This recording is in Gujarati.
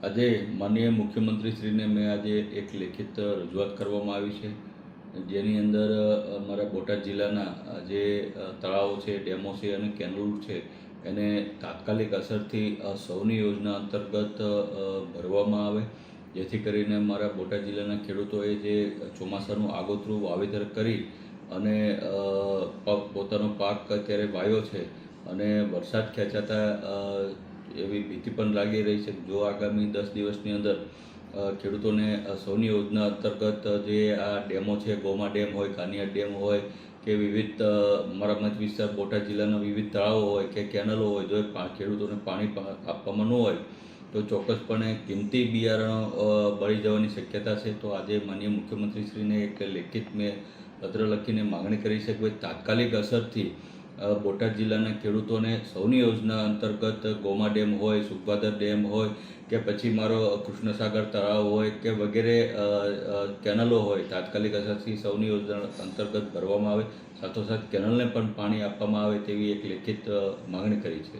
આજે માનનીય મુખ્યમંત્રીશ્રીને મેં આજે એક લેખિત રજૂઆત કરવામાં આવી છે, જેની અંદર અમારા બોટાદ જિલ્લાના જે તળાવો છે, ડેમો છે અને કેનાલો છે એને તાત્કાલિક અસરથી સૌની યોજના અંતર્ગત ભરવામાં આવે, જેથી કરીને અમારા બોટાદ જિલ્લાના ખેડૂતોએ જે ચોમાસાનું આગોતરું વાવેતર કરી અને પોતાનો પાક અત્યારે વાવ્યો છે અને વરસાદ ખેંચાતા એવી ભીતિ પણ લાગી રહી છે. જો આગામી 10 દિવસની અંદર ખેડૂતોને સૌની યોજના અંતર્ગત જે આ ડેમો છે, ગોમા ડેમ હોય, કાનિયા ડેમ હોય કે વિવિધ મારા મત વિસ્તાર બોટાદ જિલ્લાના વિવિધ તળાવો હોય કે કેનલો હોય, જો ખેડૂતોને પાણી આપવામાં ન હોય તો ચોક્કસપણે કિંમતી બિયારણો બળી જવાની શક્યતા છે. તો આજે માનનીય મુખ્યમંત્રીશ્રીને એક લેખિત મેં પત્ર લખીને માગણી કરી છે કે તાત્કાલિક અસરથી બોટાદ જિલ્લાના ખેડૂતોને સૌની યોજના અંતર્ગત ગોમા ડેમ હોય, સુખભાદર ડેમ હોય કે પછી મારો કૃષ્ણસાગર તળાવ હોય કે વગેરે કેનલો હોય, તાત્કાલિક અસરથી સૌની યોજના અંતર્ગત ભરવામાં આવે, સાથોસાથ કેનલને પણ પાણી આપવામાં આવે તેવી એક લેખિત માગણી કરી છે.